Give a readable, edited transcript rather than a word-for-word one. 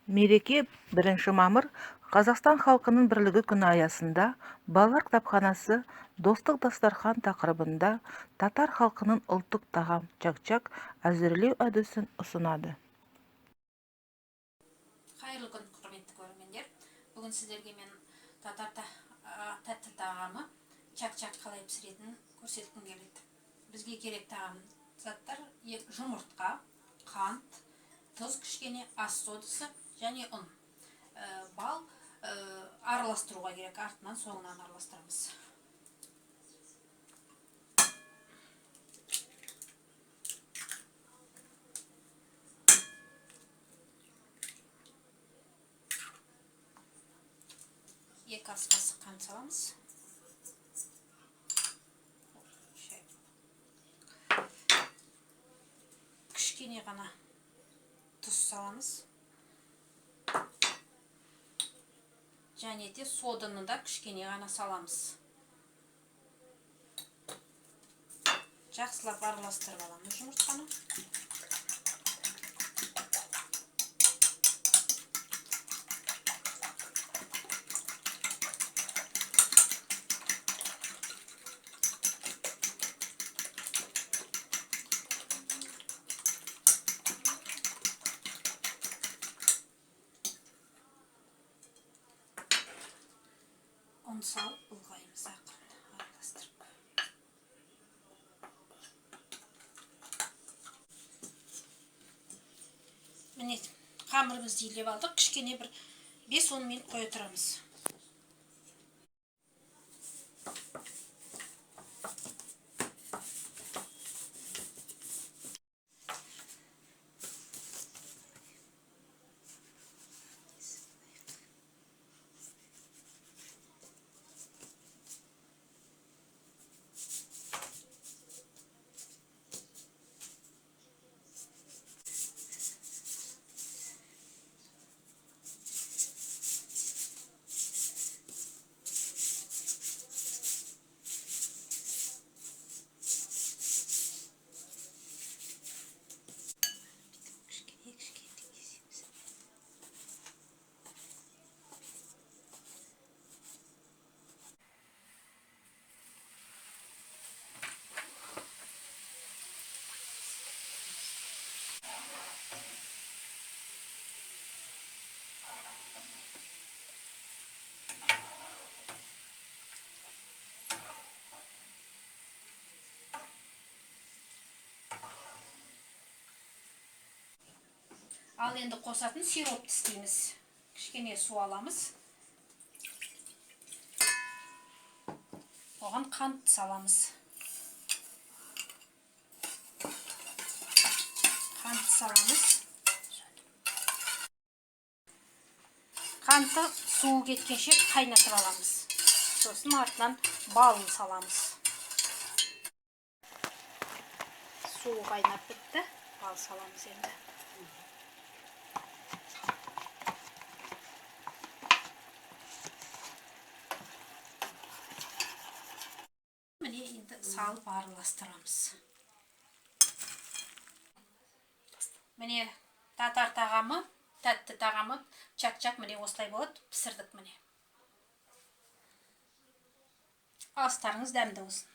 Мереке 1 мамыр Қазақстан халқының бірлігі күні аясында балалар кітапханасы «Достық дастархан» тақырыбында татар халқының ұлттық тағам чак-чак әзірлеу әдісін ұсынады. Қайырлы күн, құрметті көрермендер. Бүгін сіздерге мен татар тәтті тағамы чак-чак қалай пісіретінін көрсеткім келеді. Бізге керек тағам заттар: жұмыртқа, қант, тұз кішкене, ас содасы және ұн. Бал араластыруға керек, артынан соңынан араластырамыз. Екі ас қасық қант саламыз. Кішкене ғана тұз саламыз. Және де соданы да кішкене ғана саламыз. Жақсылап араластырып аламыз жұмыртқаны. Ұн салып бұлғаймыз, ақырын араластырып. Міне, қамырымызды илеп алдық. Кішкене бір 5-10 минут қоя тұрамыз. Ал енді қосатын сиропты істейміз. Кішкене су аламыз. Оған қант саламыз. Қант саламыз. Қанты суы кеткенше қайнатып аламыз. Сосын артынан балын саламыз. Суы қайнап бітті. Бал саламыз енді. Міне енді салып араластырамыз. Міне татар тағамы, тәтті тағамы чак-чак міне осылай болады. Пісірдік міне. Астарыңыз дәмді болсын.